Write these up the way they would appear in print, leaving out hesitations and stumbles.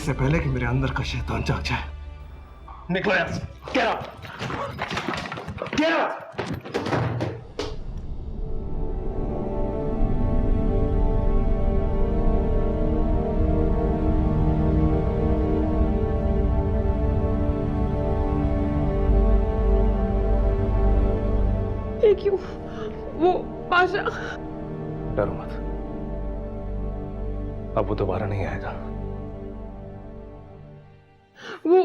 इससे पहले कि मेरे अंदर का शैतान जाग जाए। निकलो यहाँ से। Get out! Get out! ये क्यों? वो पाशा। डरो मत, अब वो दोबारा नहीं आएगा। वो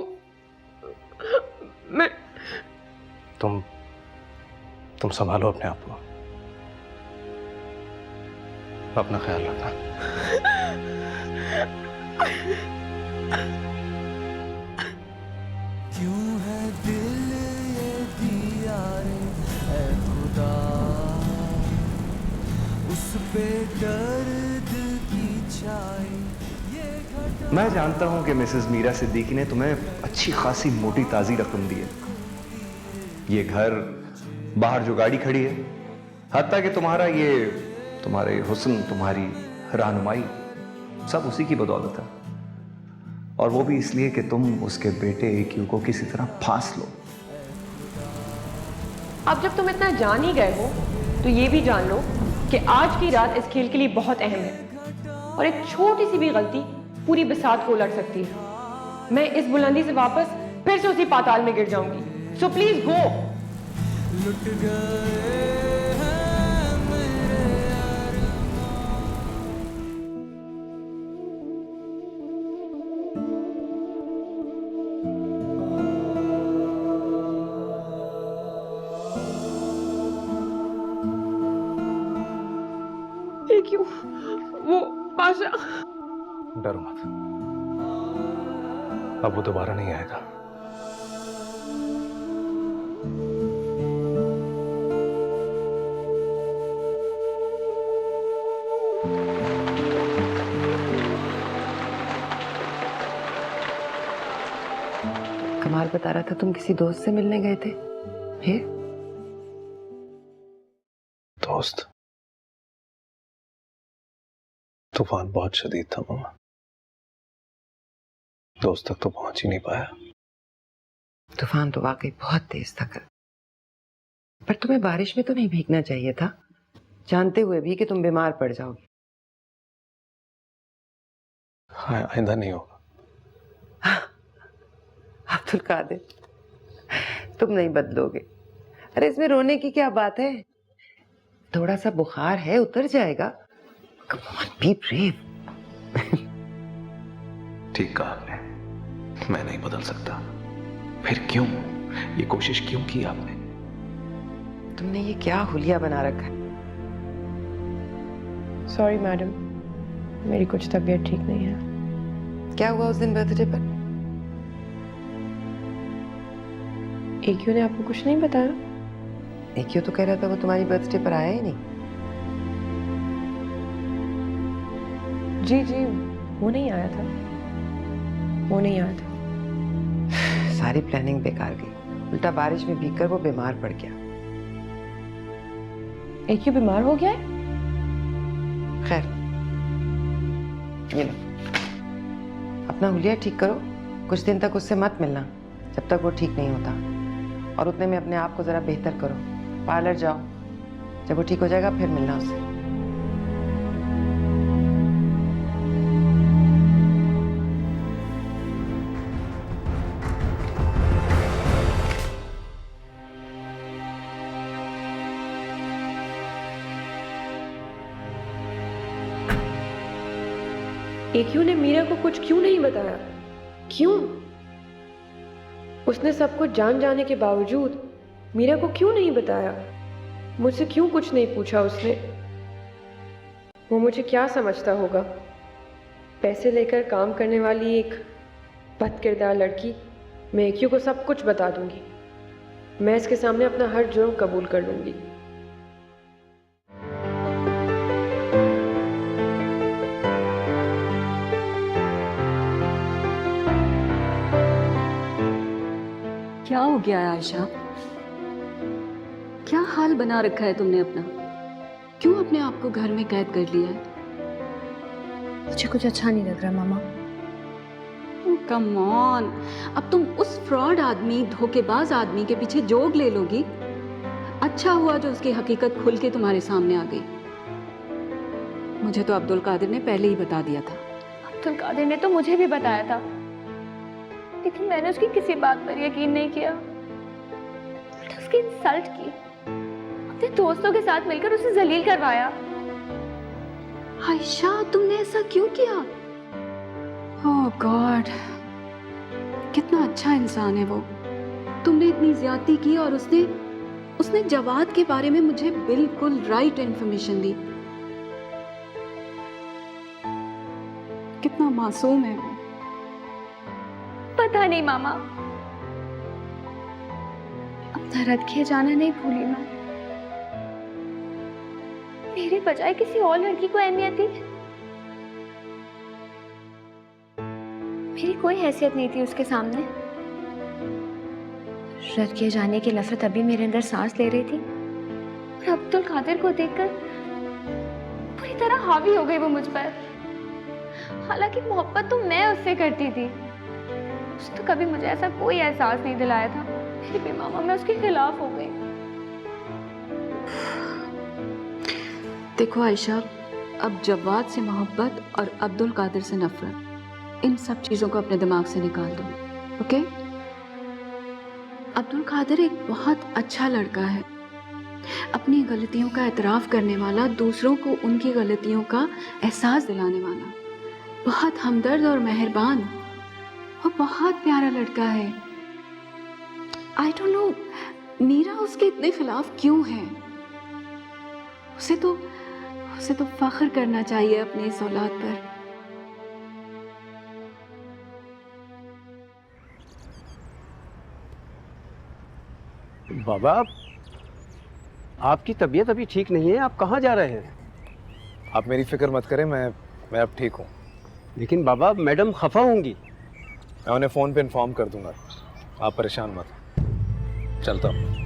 मैं तुम संभालो अपने आप को, अपना ख्याल रखना। क्यों है दिल ये दिया रे ऐ खुदा, उस पे दर्द की छाई ये घटा। मैं जानता हूं कि मिसेस मीरा सिद्दीकी ने तुम्हें अच्छी खासी मोटी ताजी रकम दी है। ये घर, बाहर जो गाड़ी खड़ी है, हत्ता कि तुम्हारे हुस्न, तुम्हारी रहनुमाई सब उसी की बदौलत है। और वो भी इसलिए कि तुम उसके बेटे AQ को किसी तरह फांस लो। अब जब तुम इतना जान ही गए हो तो ये भी जान लो कि आज की रात इस खेल के लिए बहुत अहम है और एक छोटी सी भी गलती पूरी बिसात को उलट सकती है। मैं इस बुलंदी से वापस फिर से उसी पाताल में गिर जाऊंगी। So please go. लुट गए हैं मेरे ये क्यों? वो पाशा। डरो मत, अब वो दोबारा नहीं आएगा। कमाल बता रहा था तुम किसी दोस्त से मिलने गए थे। फिर? दोस्त? तूफान बहुत शदीद था मामा, दोस्त तक तो पहुंच ही नहीं पाया। तूफान तो वाकई बहुत तेज था कल, पर तुम्हें बारिश में तो नहीं भीगना चाहिए था, जानते हुए भी कि तुम बीमार पड़ जाओगे। हाँ, आइंदा नहीं होगा। अब्दुल कादिर, तुम नहीं बदलोगे। अरे इसमें रोने की क्या बात है? थोड़ा सा बुखार है, उतर जाएगा। Come on, be brave. ठीक कहा आपने, मैं नहीं बदल सकता। फिर क्यों ये कोशिश क्यों की आपने? तुमने ये क्या हुलिया बना रखा है? सॉरी मैडम, मेरी कुछ तबीयत ठीक नहीं है। क्या हुआ उस दिन बर्थडे पर? AQ ने आपको कुछ नहीं बताया? AQ तो कह रहा था वो तुम्हारी बर्थडे पर आया ही नहीं। जी जी, वो नहीं आया था, वो नहीं आया था। सारी प्लानिंग बेकार गई, उल्टा बारिश में भीगकर वो बीमार पड़ गया। AQ बीमार हो गया है? खैर, ये लो, अपना हुलिया ठीक करो। कुछ दिन तक उससे मत मिलना जब तक वो ठीक नहीं होता, और उतने में अपने आप को जरा बेहतर करो। पार्लर जाओ, जब वो ठीक हो जाएगा फिर मिलना उससे। AQ ने मीरा को कुछ क्यों नहीं बताया? क्यों? उसने सब कुछ जान जाने के बावजूद मीरा को क्यों नहीं बताया? मुझसे क्यों कुछ नहीं पूछा उसने? वो मुझे क्या समझता होगा? पैसे लेकर काम करने वाली एक बदकिरदार लड़की। मैं AQ को सब कुछ बता दूंगी। मैं इसके सामने अपना हर जुर्म कबूल कर लूंगी। क्या हो गया है आयशा? क्या हाल बना रखा है तुमने अपना? क्यों अपने आप को घर में कैद कर लिया है? मुझे कुछ अच्छा नहीं लग रहा मामा। कम ऑन, अब तुम उस फ्रॉड आदमी, धोखेबाज आदमी के पीछे जोग ले लोगी? अच्छा हुआ जो उसकी हकीकत खुल के तुम्हारे सामने आ गई। मुझे तो अब्दुल कादिर ने पहले ही बता दिया था। अब्दुल कादिर ने तो मुझे भी बताया था, लेकिन मैंने उसकी किसी बात पर यकीन नहीं किया। उल्टा उसकी इंसल्ट की, अपने दोस्तों के साथ मिलकर उसे जलील करवाया। आयशा, तुमने ऐसा क्यों किया? ओह गॉड, कितना अच्छा इंसान है वो। तुमने इतनी ज्यादती की और उसने जवाद के बारे में मुझे बिल्कुल राइट इंफॉर्मेशन दी। कितना मासूम है वो। पता नहीं मामा, अपना रद किए जाना नहीं भूली मैं। मेरे बजाय किसी और लड़की को अहमियत दी। मेरी कोई हैसियत नहीं थी उसके सामने। रद किए जाने की नफरत अभी मेरे अंदर सांस ले रही थी, और अब्दुल कादिर को देखकर पूरी तरह हावी हो गई वो मुझ पर। हालांकि मोहब्बत तो मैं उससे करती थी, उसने तो कभी मुझे ऐसा कोई एहसास नहीं दिलाया था। फिर भी मामा मैं उसके खिलाफ हो गई। देखो आयशा, अब जवाद से मोहब्बत और अब्दुल कादिर से नफरत, इन सब चीजों को अपने दिमाग से निकाल दो, ओके? अब्दुल कादिर एक बहुत अच्छा लड़का है, अपनी गलतियों का एतराफ़ करने वाला, दूसरों को उनकी गलतियों का एहसास दिलाने वाला, बहुत हमदर्द और मेहरबान और बहुत प्यारा लड़का है। आई डोंट नो मीरा उसके इतने खिलाफ क्यों है। उसे तो फख्र करना चाहिए अपनी इस औलाद पर। बाबा, आपकी तबीयत अभी ठीक नहीं है, आप कहाँ जा रहे हैं? आप मेरी फिक्र मत करें, मैं अब ठीक हूँ। लेकिन बाबा, मैडम खफा होंगी। मैं उन्हें फ़ोन पे इन्फॉर्म कर दूंगा, आप परेशान मत। चलता हूँ।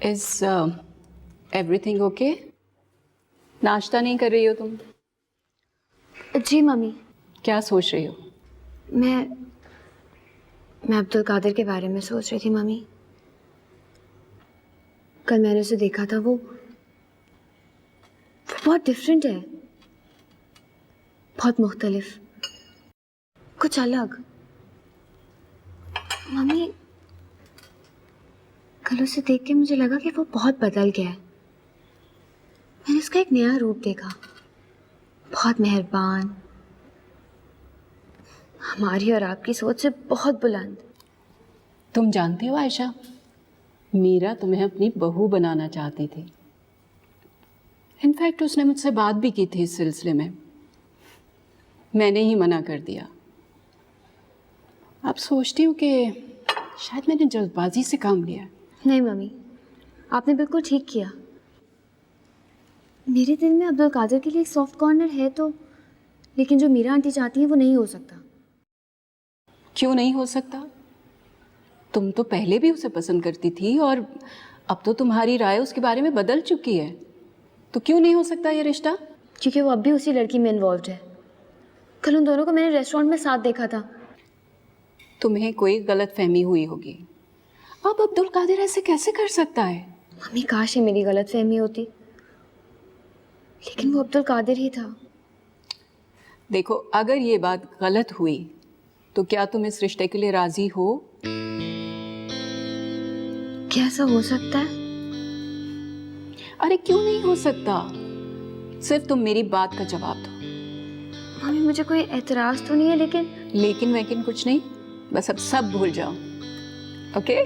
Is everything okay? नाश्ता नहीं कर रही हो तुम? जी मम्मी। क्या सोच रही हो? मैं अब्दुल कादिर के बारे में सोच रही थी मम्मी। कल मैंने उसे देखा था, वो बहुत डिफरेंट है, बहुत मुख्तलिफ, कुछ अलग। मम्मी, कल उसे देख के मुझे लगा कि वो बहुत बदल गया है। मैंने उसका एक नया रूप देखा, बहुत मेहरबान, हमारी और आपकी सोच से बहुत बुलंद। तुम जानती हो आयशा, मीरा तुम्हें अपनी बहू बनाना चाहती थी। इनफैक्ट उसने मुझसे बात भी की थी इस सिलसिले में, मैंने ही मना कर दिया। अब सोचती हूँ कि शायद मैंने जल्दबाजी से काम लिया। नहीं मम्मी, आपने बिल्कुल ठीक किया। मेरे दिल में अब्दुल कादिर के लिए एक सॉफ्ट कॉर्नर है तो, लेकिन जो मीरा आंटी चाहती है वो नहीं हो सकता। क्यों नहीं हो सकता? तुम तो पहले भी उसे पसंद करती थी और अब तो तुम्हारी राय उसके बारे में बदल चुकी है, तो क्यों नहीं हो सकता ये रिश्ता? क्योंकि वो अब भी उसी लड़की में इन्वॉल्व है। कल उन दोनों को मैंने रेस्टोरेंट में साथ देखा था। तुम्हें कोई गलत फहमी हुई होगी। अब अब्दुल कादिर ऐसे कैसे कर सकता है? मम्मी, काश ये मेरी गलत फहमी होती, लेकिन वो अब्दुल कादिर ही था। देखो, अगर ये बात गलत हुई तो क्या तुम इस रिश्ते के लिए राजी हो? क्या ऐसा हो सकता है? अरे क्यों नहीं हो सकता? सिर्फ तुम मेरी बात का जवाब दो। मम्मी, मुझे कोई एतराज तो नहीं है, लेकिन लेकिन कुछ नहीं, बस अब सब भूल जाओ। Okay?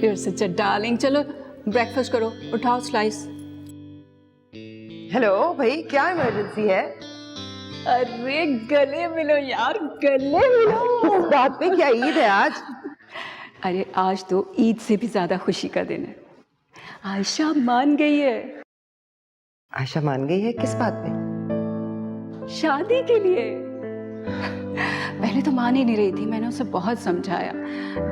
You're such a darling. चलो ब्रेकफास्ट करो, उठाओ स्लाइस। हेलो भाई, क्या इमरजेंसी है? अरे गले मिलो यार, गले मिलो। इस बात पे क्या ईद है आज? अरे आज तो ईद से भी ज्यादा खुशी का दिन है। आयशा मान गई है आयशा मान गई है? किस बात पे? शादी के लिए। पहले तो मान ही नहीं रही थी, मैंने उसे बहुत समझाया।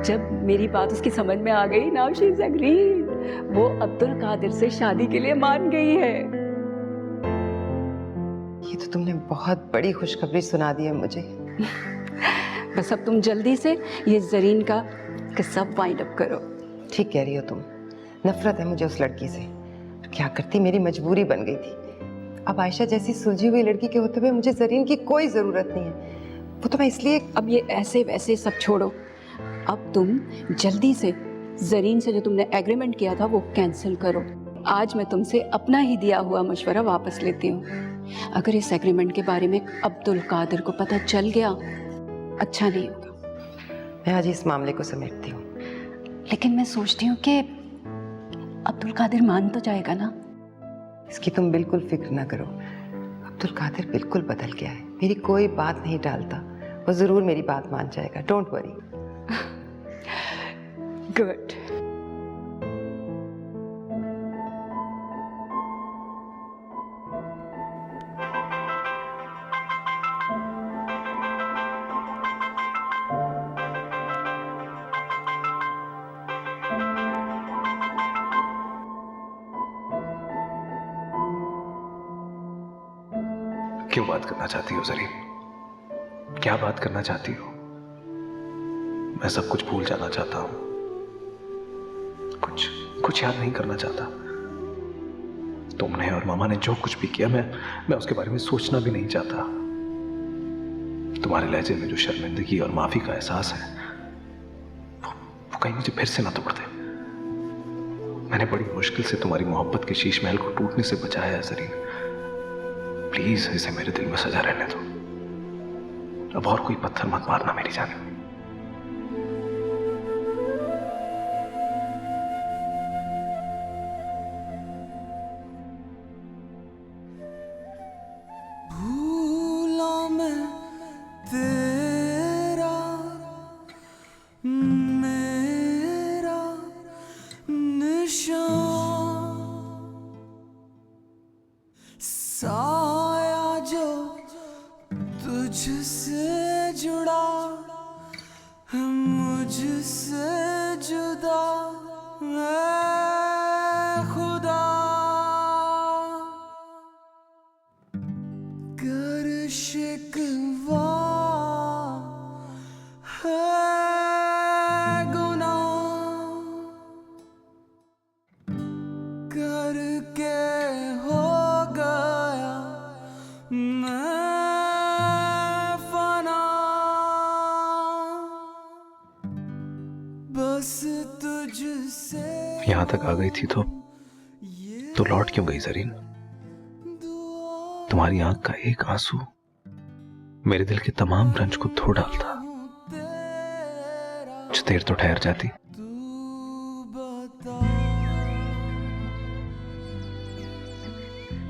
जब मेरी बात उसकी समझ में आ गई, नाउ शी इज एग्रीड। वो अब्दुल कादिर से शादी के लिए मान गई है। ये तो तुमने बहुत बड़ी खुशखबरी सुना दी है मुझे। बस अब तुम जल्दी से ये जरीन का किस्सा वाइंड अप करो। ठीक कह रही हो तुम, नफरत है मुझे उस लड़की से। क्या करती, मेरी मजबूरी बन गई थी। अब आयशा जैसी सुलझी हुई लड़की के होते हुए मुझे जरीन की कोई जरूरत नहीं है। वो तो मैं इसलिए। अब ये ऐसे वैसे सब छोड़ो, अब तुम जल्दी से जरीन से जो तुमने एग्रीमेंट किया था वो कैंसिल करो। आज मैं तुमसे अपना ही दिया हुआ मशवरा वापस लेती हूँ। अगर इस एग्रीमेंट के बारे में अब्दुल कादिर को पता चल गया, अच्छा नहीं होगा। मैं आज इस मामले को समेटती हूँ। लेकिन मैं सोचती हूँ कि अब्दुल कादिर मान तो जाएगा ना। इसकी तुम बिल्कुल फिक्र ना करो। अब्दुल कादिर बिल्कुल बदल गया है, मेरी कोई बात नहीं टालता। वो जरूर मेरी बात मान जाएगा, डोंट वरी। गुड। क्यों बात करना चाहती हो जरीन? क्या बात करना चाहती हो? मैं सब कुछ भूल जाना चाहता हूं, कुछ याद नहीं करना चाहता। तुमने और मामा ने जो कुछ भी किया, मैं उसके बारे में सोचना भी नहीं चाहता। तुम्हारे लहजे में जो शर्मिंदगी और माफी का एहसास है, वो कहीं मुझे फिर से ना तोड़ दे। मैंने बड़ी मुश्किल से तुम्हारी मोहब्बत के शीश महल को टूटने से बचाया है जरीन। प्लीज इसे मेरे दिल में सजा रहने दो। अब और कोई पत्थर मत मारना मेरी जान। भूला मैं तेरा मेरा निशान, साया जो तुझसे जुड़ा है, मुझसे जुदा है खुदा। कर शिकवा है गुनाह, करके हो गया मैं फना। बस तुझसे यहां तक आ गई थी तो लौट क्यों गई जरीन? तुम्हारी आंख का एक आंसू मेरे दिल के तमाम रंज को धो डालता। कुछ देर तो ठहर जाती।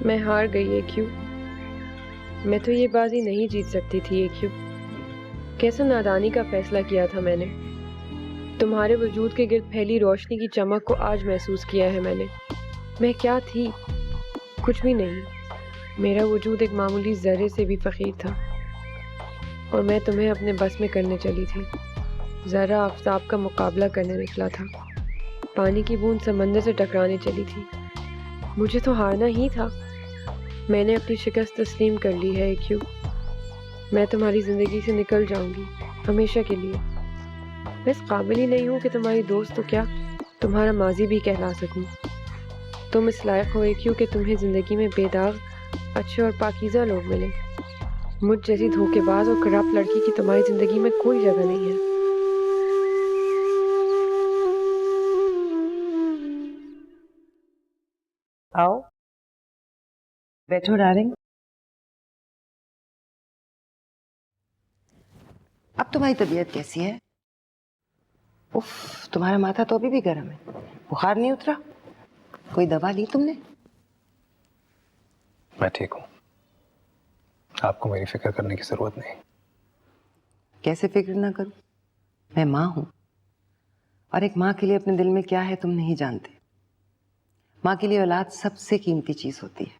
मैं हार गई है क्यों? मैं तो ये बाजी नहीं जीत सकती थी, ये क्यों? कैसा नादानी का फैसला किया था मैंने। तुम्हारे वजूद के गिर्द फैली रोशनी की चमक को आज महसूस किया है मैंने। मैं क्या थी? कुछ भी नहीं। मेरा वजूद एक मामूली ज़र्रे से भी फ़कीर था, और मैं तुम्हें अपने बस में करने चली थी। ज़रा आफ्ताब का मुकाबला करने निकला था, पानी की बूंद समंदर से टकराने चली थी। मुझे तो हारना ही था। मैंने अपनी शिकस्त तस्लीम कर ली है क्यों? मैं तुम्हारी ज़िंदगी से निकल जाऊंगी हमेशा के लिए। मैं इस काबिल ही नहीं हूँ कि तुम्हारी दोस्त तो क्या, तुम्हारा माजी भी कहला सकूँ। तुम इस लायक हो क्यों कि तुम्हें ज़िंदगी में बेदाग, अच्छे और पाकीज़ा लोग मिले। मुझ जैसी धोखेबाज और करप्ट लड़की की तुम्हारी ज़िंदगी में कोई जगह नहीं है। आओ बैठो डार्लिंग। अब तुम्हारी तबीयत कैसी है? उफ, तुम्हारा माथा तो अभी भी गर्म है, बुखार नहीं उतरा? कोई दवा ली तुमने? मैं ठीक हूँ, आपको मेरी फिक्र करने की जरूरत नहीं। कैसे फिक्र ना करूं? मैं माँ हूं, और एक माँ के लिए अपने दिल में क्या है तुम नहीं जानते। माँ के लिए औलाद सबसे कीमती चीज होती है।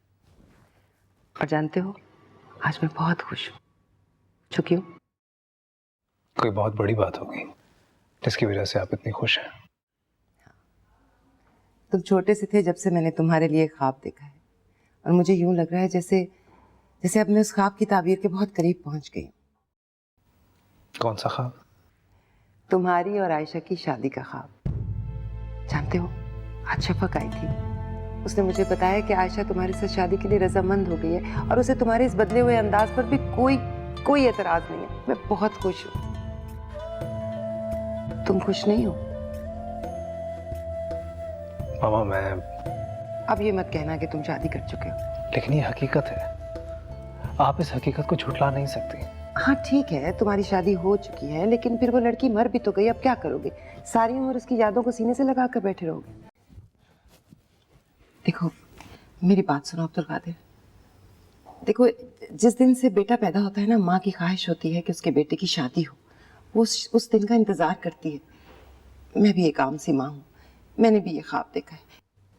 और जानते हो, आज मैं बहुत खुश हूं। क्यों? कोई बहुत बड़ी बात होगी जिसकी वजह से आप इतनी खुश हैं। तुम छोटे से थे जब से मैंने तुम्हारे लिए ख्वाब देखा है, और मुझे यूं लग रहा है जैसे जैसे अब मैं उस ख्वाब की ताबीर के बहुत करीब पहुंच गई। कौन सा ख्वाब? तुम्हारी और आयशा की शादी का ख्वाब। जानते हो, आज शफक आई थी, उसने मुझे बताया कि आयशा तुम्हारे साथ शादी के लिए रजामंद हो गई है, और उसे तुम्हारे इस बदले हुए अंदाज पर भी कोई एतराज नहीं है। मैं बहुत खुश हूं। तुम खुश नहीं हो? मामा, मैं... अब ये मत कहना कि तुम शादी कर चुके हो। लेकिन ये हकीकत है, आप इस हकीकत को झुठला नहीं सकती। हाँ ठीक है, तुम्हारी शादी हो चुकी है, लेकिन फिर वो लड़की मर भी तो गई। अब क्या करोगे? सारी उम्र उसकी यादों को सीने से लगा कर बैठे रहोगे? देखो, मेरी बात सुनो अब्दुल कादिर। देखो, जिस दिन से बेटा पैदा होता है ना, माँ की ख्वाहिश होती है कि उसके बेटे की शादी हो। वो उस दिन का इंतजार करती है। मैं भी एक आम सी माँ हूँ, मैंने भी ये ख्वाब देखा है।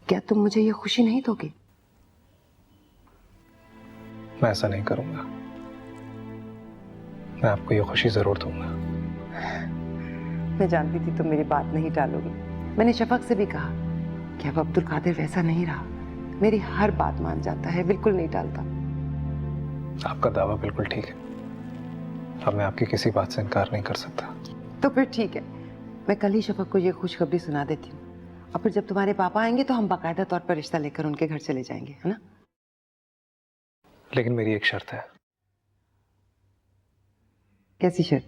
क्या तुम मुझे ये खुशी नहीं दोगे? मैं ऐसा नहीं करूंगा, मैं आपको ये खुशी जरूर दूंगा। मैं जानती थी तुम मेरी बात नहीं टालोगी। मैंने शफक से भी कहा कि अब अब्दुल कादिर वैसा नहीं रहा, मेरी हर बात मान जाता है, बिल्कुल नहीं टालता। आपका दावा बिल्कुल ठीक है, अब मैं आपकी किसी बात से इनकार नहीं कर सकता। तो फिर ठीक है, मैं कल ही शफक को ये खुशखबरी सुना देती हूँ, और फिर जब तुम्हारे पापा आएंगे तो हम बाकायदा तौर पर रिश्ता लेकर उनके घर चले जाएंगे, है ना? लेकिन मेरी एक शर्त है। कैसी शर्त?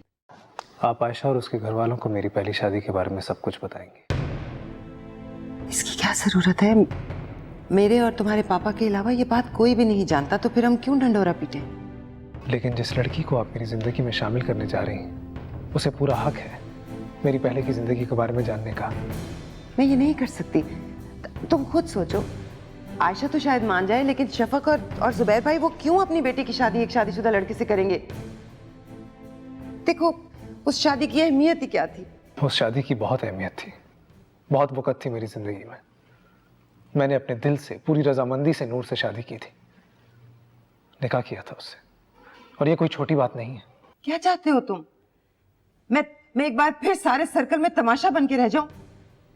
आप आयशा और उसके घर वालों को मेरी पहली शादी के बारे में सब कुछ बताएंगे। इसकी क्या जरूरत है? मेरे और तुम्हारे पापा के अलावा ये बात कोई भी नहीं जानता, तो फिर हम क्यों ढंढोरा पीटे? लेकिन जिस लड़की को आप मेरी जिंदगी में शामिल करने जा रही हैं, उसे पूरा हक है मेरी पहले की जिंदगी के बारे में जानने का। मैं ये नहीं कर सकती। तुम खुद सोचो, आयशा तो शायद मान जाए, लेकिन शफक और जुबैर भाई वो क्यों अपनी बेटी की शादी एक शादीशुदा लड़के से करेंगे? देखो, उस शादी की अहमियत ही क्या थी? उस शादी की बहुत अहमियत थी, बहुत वक़्त थी मेरी जिंदगी में। मैंने अपने दिल से, पूरी रजामंदी से नूर से शादी की थी, निकाह किया था उससे, और ये कोई छोटी बात नहीं है। क्या चाहते हो तुम? मैं एक बार फिर सारे सर्कल में तमाशा बन के रह जाऊं?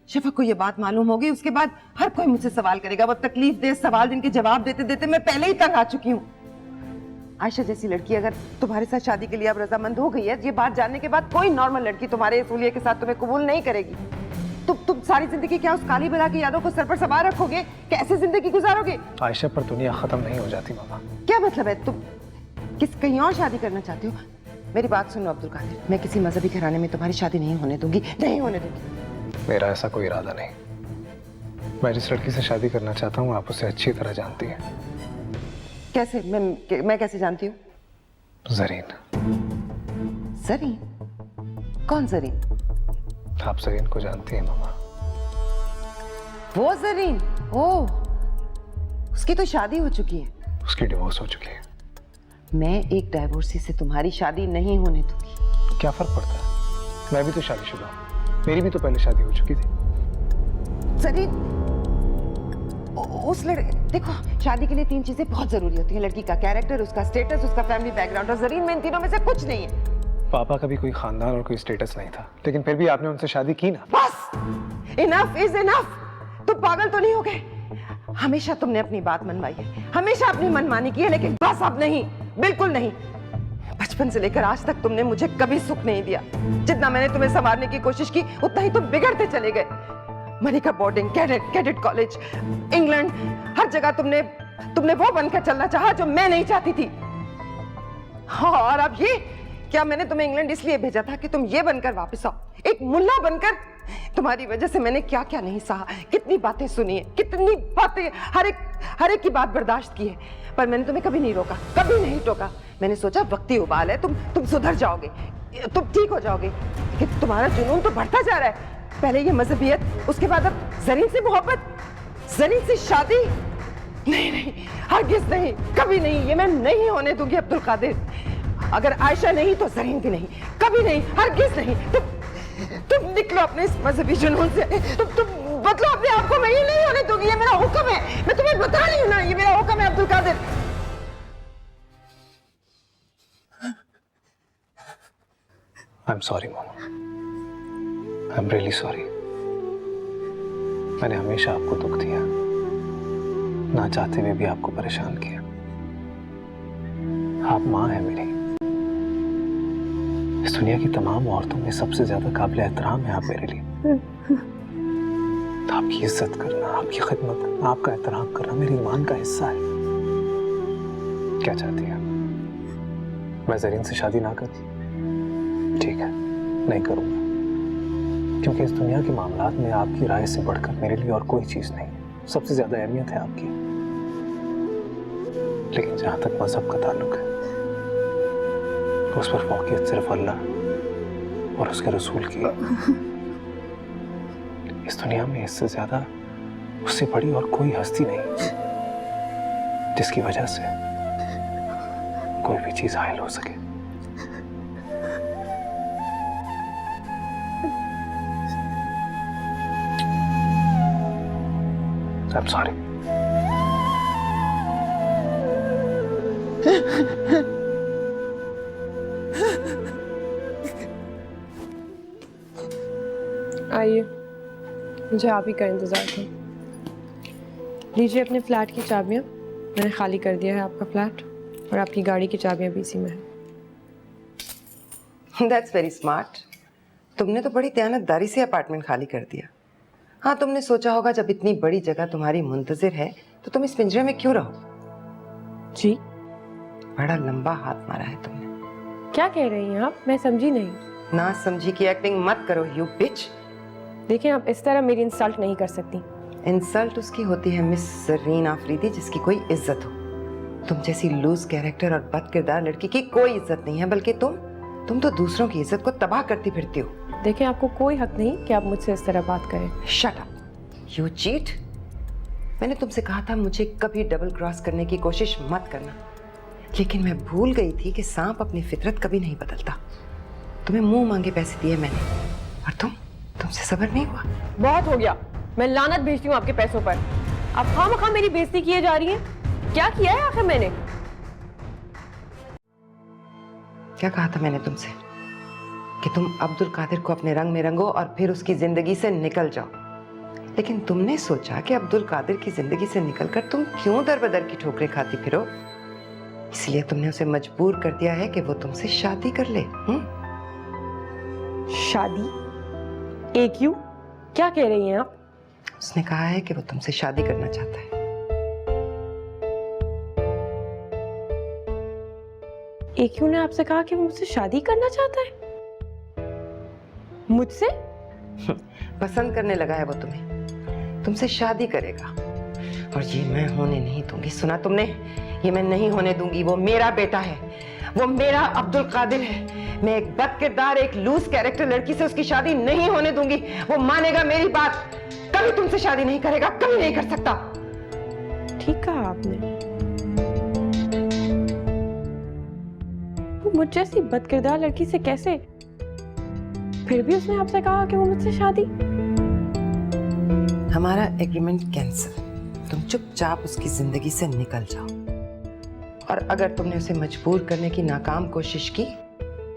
शफक को ये बात मालूम होगी, उसके बाद हर कोई मुझसे सवाल करेगा। वो तकलीफ दे सवाल, जिनके जवाब देते देते मैं पहले ही तंग आ चुकी हूँ। आयशा जैसी लड़की अगर तुम्हारे साथ शादी के लिए अब रजामंद हो गई है, ये बात जानने के बाद कोई नॉर्मल लड़की तुम्हारे इस हुलिये के साथ तुम्हें कबूल नहीं करेगी। तुम सारी जिंदगी क्या उस काली बला की यादों को सर पर सवार रखोगे? कैसे जिंदगी गुजारोगे? आयशा पर दुनिया खत्म नहीं हो जाती मामा। क्या मतलब है? तुम कहीं और शादी करना चाहते हो? मेरी बात सुनो अब्दुल कादिर, मैं किसी मजहबी घराने में तुम्हारी शादी नहीं होने दूंगी, नहीं होने दूंगी। मेरा ऐसा कोई इरादा नहीं। मैं जिस लड़की से शादी करना चाहता हूँ आप उसे अच्छी तरह जानती हैं। कैसे? मैं कैसे जानती हूँ? जरीन। जरीन? कौन जरीन? आप जरीन को जानती हैं मामा? वो जरीन? ओह, उसकी तो शादी हो चुकी है। उसकी डिवोर्स हो चुकी है। मैं एक डाइवोर्सी से तुम्हारी शादी नहीं होने दूंगी। क्या फर्क पड़ता है? मैं भी तो शादीशुदा हूँ, मेरी भी तो पहले शादी हो चुकी थी। जरीन, उस देखो, शादी के लिए 3 चीजें बहुत जरूरी होती हैं: लड़की का कैरेक्टर, उसका स्टेटस, उसका फैमिली बैकग्राउंड। और जरीन में इन तीनों में से कुछ नहीं है। पापा का भी कोई खानदान और कोई स्टेटस नहीं था, लेकिन फिर भी आपने उनसे शादी की ना। बस, इनफ इज इनफ। तुम पागल तो नहीं हो गए? हमेशा तुमने अपनी बात मनवाई है, हमेशा अपनी मनमानी की है, लेकिन बस अब नहीं, बिल्कुल नहीं। बचपन से लेकर आज तक तुमने मुझे कभी सुख नहीं दिया। जितना मैंने तुम्हें संवारने की कोशिश की, उतना ही तुम बिगड़ते चले गए। मलिका बोर्डिंग, कैडेट कॉलेज, इंग्लैंड, हर जगह तुमने वो बनकर चलना चाहा जो मैं नहीं चाहती थी। और अब ये क्या? मैंने तुम्हें इंग्लैंड इसलिए भेजा था कि तुम ये बनकर वापस आओ, एक मुल्ला बनकर। तुम्हारी वजह से मैंने क्या क्या नहीं सहा, कितनी बातें सुनी है, कितनी बातें, हर एक की बात बर्दाश्त की है, पर मैंने तुम्हें कभी नहीं रोका, कभी नहीं टोका। मैंने सोचा वक्ती उबाल है, तुम सुधर जाओगे। तुम ठीक हो जाओगे, लेकिन तुम्हारा जुनून तो बढ़ता जा रहा है। पहले ये मजहबियत, उसके बाद अब जरीन से मोहब्बत, जरीन से शादी। नहीं नहीं, हरगिज नहीं, कभी नहीं, ये मैं नहीं होने दूंगी अब्दुल कादिर। अगर आयशा नहीं तो जरीन भी नहीं, कभी नहीं, हरगिज नहीं। तुम निकलो अपने इस मजहबी जुनून से, तुम बदलो अपने आप को। मैं ये नहीं होने दूंगी, ये मेरा हुक्म है। मैं तुम्हें बता रही हूँ ना, ये मेरा हुक्म है Abdul Qadir. I'm sorry, Mama. I'm really sorry. मैंने हमेशा आपको दुख दिया, ना चाहते हुए भी आपको परेशान किया। आप माँ हैं मेरी। इस दुनिया की तमाम औरतों में सबसे ज्यादा काबिल एहतराम है आप मेरे लिए। तो आपकी इज्जत करना, आपकी खिदमत करना, आपका एहतराम करना मेरे ईमान का हिस्सा है। क्या चाहती है? मैं जरीन से शादी ना करूं? ठीक है, नहीं करूंगा, क्योंकि इस दुनिया के मामलात में आपकी राय से बढ़कर मेरे लिए और कोई चीज नहीं। सबसे ज्यादा अहमियत है आपकी। लेकिन जहां तक मजहब का ताल्लुक है, उस पर फौकियत सिर्फ अल्लाह और उसके रसूल की है। इस दुनिया में इससे ज्यादा, उससे बड़ी और कोई हस्ती नहीं जिसकी वजह से कोई भी चीज हायल हो सके। I'm sorry. आइए, मुझे आप ही का इंतजार था। लीजिए अपने फ्लैट की चाबियां। मैंने खाली कर दिया है आपका फ्लैट, और आपकी गाड़ी की चाबियां भी इसी में है। That's very smart. तुमने तो बड़ी दयानतदारी से अपार्टमेंट खाली कर दिया। हाँ, तुमने सोचा होगा जब इतनी बड़ी जगह तुम्हारी मुंतजिर है तो तुम इस पिंजरे में क्यों रहो। जी, बड़ा लंबा हाथ मारा है तुमने। क्या कह रही हैं आप? मैं समझी नहीं। ना समझी की एक्टिंग मत करो यू बिच। देखिए, आप इस तरह मेरी इंसल्ट नहीं कर सकती। इंसल्ट उसकी होती है मिस जरीन आफरीदी जिसकी कोई इज्जत हो। तुम जैसी लूज कैरेक्टर और बद किरदार लड़की की कोई इज्जत नहीं है, बल्कि तुम तो दूसरों की इज्जत को तबाह करती फिरती हो। देखिए, आपको कोई हक नहीं कि आप मुझसे इस तरह बात करें। Shut up, you cheat. मैंने तुमसे कहा था मुझे कभी डबल क्रॉस करने की कोशिश मत करना, लेकिन मैं भूल गई थी कि सांप अपनी फितरत कभी नहीं बदलता। तुम्हें मुंह मांगे पैसे दिए मैंने, और तुमसे सब्र नहीं हुआ। बहुत हो गया, मैं लानत भेजती हूँ आपके पैसों पर। आप खामखा मेरी बेइज्जती किए जा रही हैं। क्या किया है आखिर मैंने? क्या कहा था मैंने तुमसे? कि तुम अब्दुल कादिर को अपने रंग में रंगो और फिर उसकी जिंदगी से निकल जाओ। लेकिन तुमने सोचा कि अब्दुल कादिर की जिंदगी से निकलकर तुम क्यों दर बदर की ठोकरें खाती फिरो, इसलिए तुमने उसे मजबूर कर दिया है कि वो तुमसे शादी कर ले। शादी? AQ? क्या कह रही हैं आप? उसने कहा है कि वो तुमसे शादी करना चाहता है। AQ ने आपसे कहा कि वो मुझसे शादी करना चाहता है? मुझसे? पसंद करने लगा है वो तुम्हें, तुमसे शादी करेगा, और ये मैं होने नहीं दूंगी। सुना तुमने? ये मैं नहीं होने दूंगी। वो मेरा बेटा है, वो मेरा अब्दुल कादिर है। मैं एक बद किरदार, एक लूज कैरेक्टर लड़की से उसकी शादी नहीं होने दूंगी। वो मानेगा मेरी बात, कभी तुमसे शादी नहीं करेगा, कभी नहीं कर सकता। ठीक कहा आपने। वो मुझ जैसी बद किरदार लड़की से कैसे? फिर भी उसने आपसे कहा कि वो मुझसे शादी। हमारा एग्रीमेंट कैंसिल। तुम चुपचाप उसकी जिंदगी से निकल जाओ, और अगर तुमने उसे मजबूर करने की नाकाम कोशिश की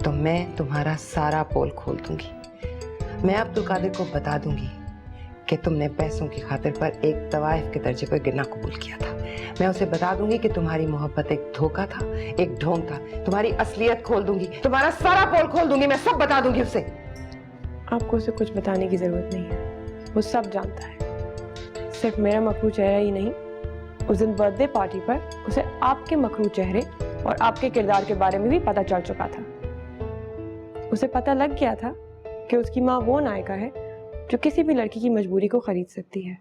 तो मैं तुम्हारा सारा पोल खोल दूंगी। मैं अब्दुल कादिर को बता दूंगी कि तुमने पैसों की खातिर पर एक तवाइफ के दर्जे पर गिरना कबूल किया था। मैं उसे बता दूंगी कि तुम्हारी मोहब्बत एक धोखा था, एक ढोंग था। तुम्हारी असलियत खोल दूंगी, तुम्हारा सारा पोल खोल दूंगी। मैं सब बता दूंगी उसे। आपको उसे कुछ बताने की जरूरत नहीं है, वो सब जानता है। सिर्फ मेरा मकरू चेहरा ही नहीं, उस दिन बर्थडे पार्टी पर उसे आपके मकरू चेहरे और आपके किरदार के बारे में भी पता चल चुका था। उसे पता लग गया था कि उसकी माँ वो नायिका है जो किसी भी लड़की की मजबूरी को खरीद सकती है।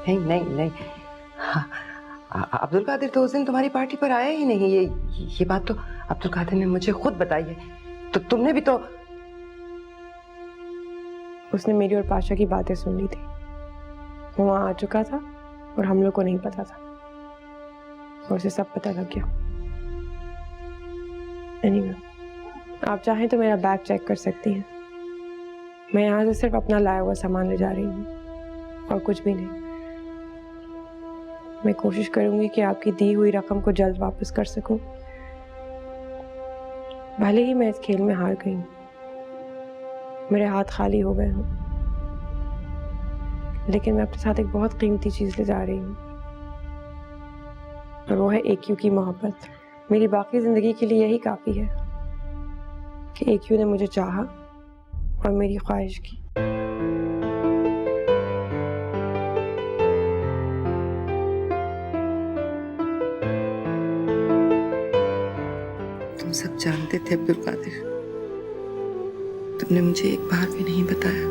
नहीं नहीं नहीं, हाँ, अब्दुल कादिर तो उस दिन तुम्हारी पार्टी पर आया ही नहीं। ये बात तो अब्दुल कादिर ने मुझे खुद बताई है। तो तुमने भी तो। उसने मेरी और पाशा की बातें सुन ली थी। वो वहां आ चुका था और हम लोग को नहीं पता था, और उसे सब पता लग गया। Anyway, आप चाहें तो मेरा बैग चेक कर सकती हैं। मैं यहाँ से सिर्फ अपना लाया हुआ सामान ले जा रही हूँ और कुछ भी नहीं। मैं कोशिश करूंगी कि आपकी दी हुई रकम को जल्द वापस कर सकूं। भले ही मैं इस खेल में हार गई हूँ, मेरे हाथ खाली हो गए हों, लेकिन मैं अपने साथ एक बहुत कीमती चीज ले जा रही हूँ, और वो है AQ की मोहब्बत। मेरी बाकी जिंदगी के लिए यही काफी है कि AQ ने मुझे चाहा और मेरी ख्वाहिश की। तुम सब जानते थे अब्दुल कादिर, तुमने मुझे एक बार भी नहीं बताया,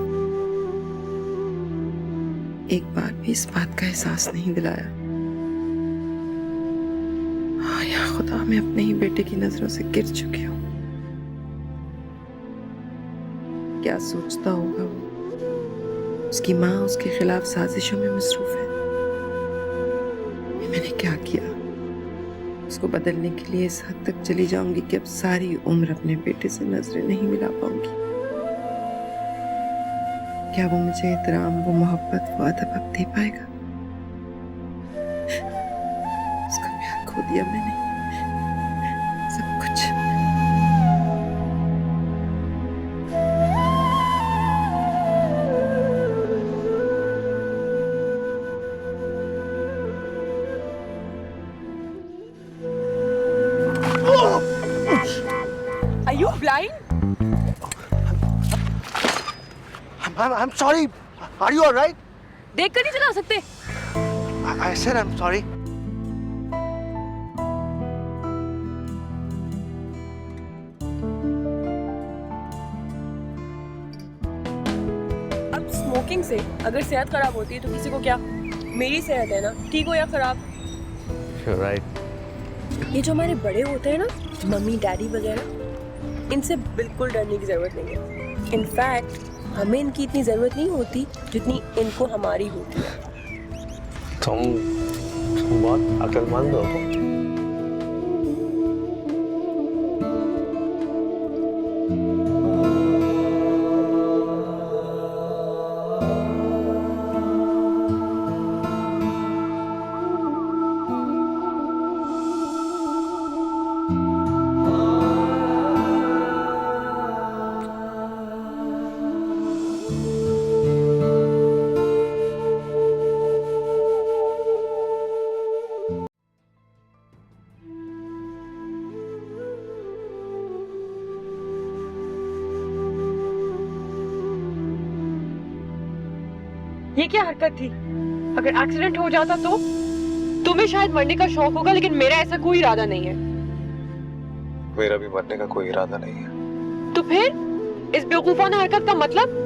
एक बार भी इस बात का एहसास नहीं दिलाया। हाँ या खुदा, मैं अपने ही बेटे की नजरों से गिर चुकी हूँ। क्या सोचता होगा वो? उसकी माँ उसके खिलाफ साजिशों में मसरूफ है। मैंने क्या किया? उसको बदलने के लिए इस हद तक चली जाऊंगी कि अब सारी उम्र अपने बेटे से नजरें नहीं मिला पाऊंगी। क्या वो मुझे एहतराम, वो मोहब्बत, वो अदब अब दे पाएगा? उसका प्यार खो दिया मैंने, सब कुछ। Are you blind? I'm sorry. Are you all right? देख कर नहीं चला सकते? I said I'm sorry. अब स्मोकिंग से अगर सेहत खराब होती है तो किसी को क्या? मेरी सेहत है ना, ठीक हो या खराब। You're right. ये जो हमारे बड़े होते हैं ना, मम्मी डैडी वगैरह, इनसे बिल्कुल डरने की जरूरत नहीं है। इनफैक्ट हमें इनकी इतनी जरूरत नहीं होती जितनी इनको हमारी होती है। तुम बहुत अक्लमंद हो। ये क्या हरकत थी? अगर एक्सीडेंट हो जाता तो? तुम्हें शायद मरने का शौक होगा, लेकिन मेरा ऐसा कोई इरादा नहीं है। मेरा भी मरने का कोई इरादा नहीं है। तो फिर इस बेवकूफाना हरकत का मतलब?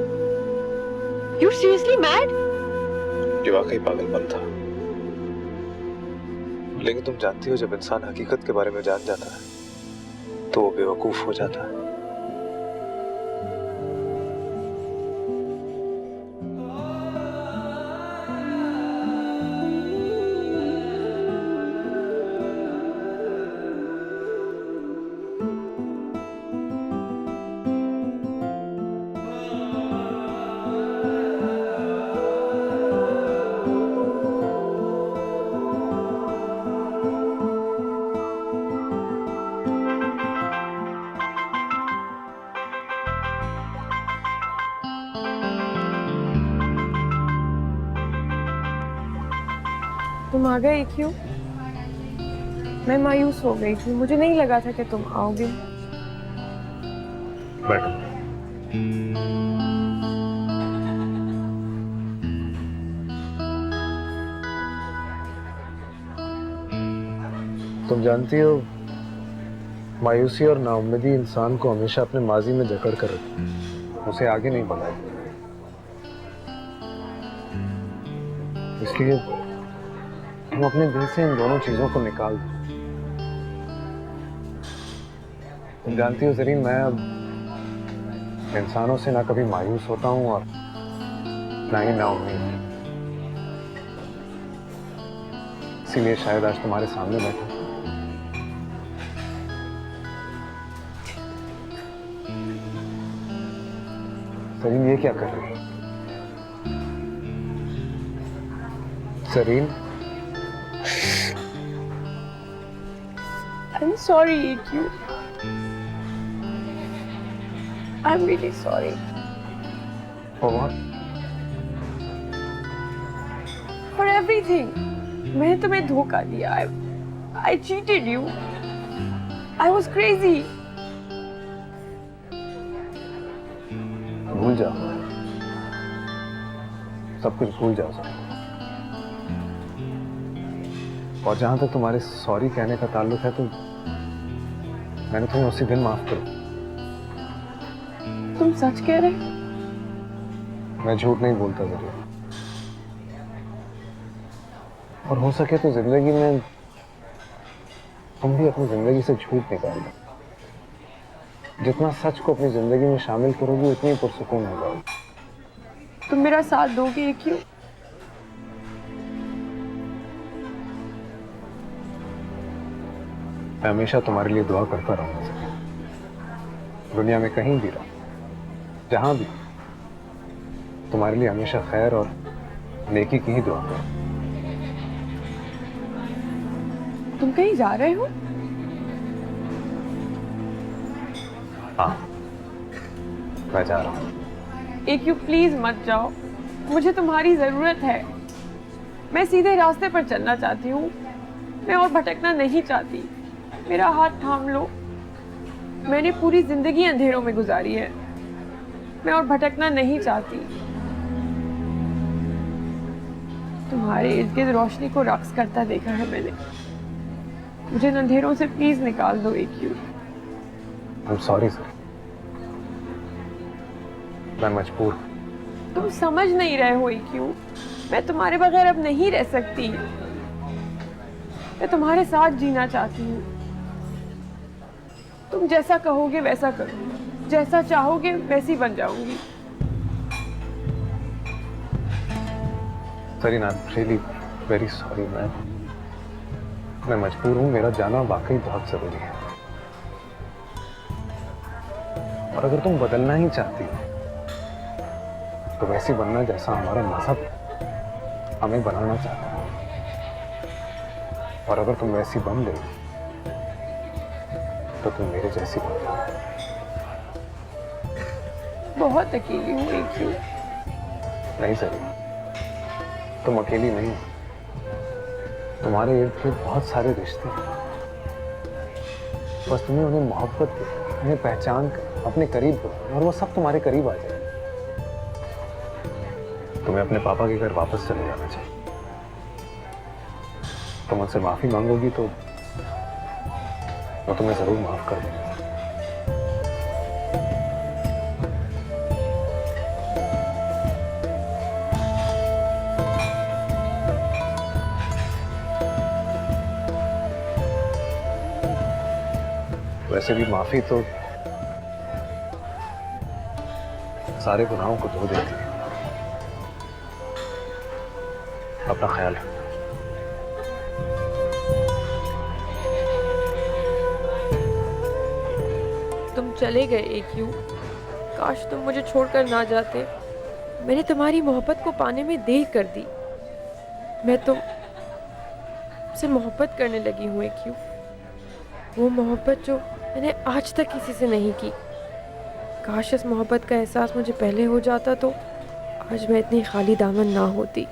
You seriously mad? ये वाकई पागलपन था, लेकिन तुम जानती हो जब इंसान हकीकत के बारे में जान जाता है तो वो बेवकूफ हो जाता है। तुम आ गए क्यों? मैं मायूस हो गई थी, मुझे नहीं लगा था कि तुम आओगे। बैठो। तुम जानती हो, मायूसी और नाउम्मीदी इंसान को हमेशा अपने माजी में जकड़ कर रखती है, उसे आगे नहीं बढ़ाती। इसलिए तुम अपने दिल से इन दोनों चीजों को निकाल दो। तुम जानती हो जरीन, मैं अब इंसानों से ना कभी मायूस होता हूं और ना ही ना उम्मीद। इसीलिए शायद आज तुम्हारे सामने बैठा। सरीन, ये क्या कर रही है? Sarin, I'm sorry, AQ. I'm really sorry. for what? For everything. मैंने तुम्हें धोखा दिया. I cheated you. I was crazy. भूल जाओ, सब कुछ भूल जाओ सर। और जहां तक तुम्हारे सॉरी कहने का ताल्लुक है, तो मैंने तुम्हें उसी दिन माफ कर दिया। तुम सच कह रहे? मैं झूठ नहीं बोलता जरूर। और हो सके तो जिंदगी में तुम भी अपनी जिंदगी से झूठ निकाल दो। जितना सच को अपनी जिंदगी में शामिल करोगी, उतनी पुरसुकून हो जाओगी। तुम मेरा साथ दोगे क्यों? मैं हमेशा तुम्हारे लिए दुआ करता रहूंगा। दुनिया में कहीं भी रहो, जहां भी, तुम्हारे लिए हमेशा खैर और नेकी की ही दुआ करो। तुम कहीं जा रहे हो? हाँ, मैं जा रहा हूँ। AQ प्लीज मत जाओ, मुझे तुम्हारी जरूरत है। मैं सीधे रास्ते पर चलना चाहती हूँ, मैं और भटकना नहीं चाहती। मेरा हाथ थाम लो। मैंने पूरी जिंदगी अंधेरों में गुजारी है, मैं और भटकना नहीं चाहती। तुम्हारे इर्द गिर्द रोशनी को रक्स करता देखा है मैंने। मुझे इन अंधेरों से प्लीज निकाल दो AQ। I'm sorry सर, मैं मजबूर हूँ। तुम समझ नहीं रहे हो AQ, मैं तुम्हारे बगैर अब नहीं रह सकती। मैं तुम्हारे साथ जीना चाहती हूँ। तुम जैसा कहोगे वैसा करूँगी, जैसा चाहोगे वैसी बन जाऊंगी। Sareen, I am really very sorry. मैं मजबूर हूँ, मेरा जाना वाकई बहुत जरूरी है। और अगर तुम बदलना ही चाहती हो, तो वैसी बनना जैसा हमारा मजहब हमें बनाना चाहता है। और अगर तुम वैसी बन गई, तो तुम मेरे जैसी बन जाओ। बहुत अकेली हूँ AQ। नहीं सरीन, तुम अकेली नहीं हो। तुम्हारे इर्द गिर्द बहुत सारे रिश्ते हैं। बस तुम्हें उन्हें मोहब्बत दे, उन्हें पहचान कर अपने करीब करो, और वो सब तुम्हारे करीब आ जाए। तुम्हें अपने पापा के घर वापस चले जाना चाहिए। तुम मुझसे माफी मांगोगी तो मैं तुम्हें जरूर माफ कर दूंगा। वैसे भी माफी तो सारे गुनाहों को धो देती है। अपना ख्याल रखना। तुम चले गए AQ। काश तुम मुझे छोड़कर ना जाते। मैंने तुम्हारी मोहब्बत को पाने में देर कर दी। मैं तुमसे मोहब्बत करने लगी हूँ AQ। वो मोहब्बत जो मैंने आज तक किसी से नहीं की। काश इस मोहब्बत का एहसास मुझे पहले हो जाता, तो आज मैं इतनी खाली दामन ना होती।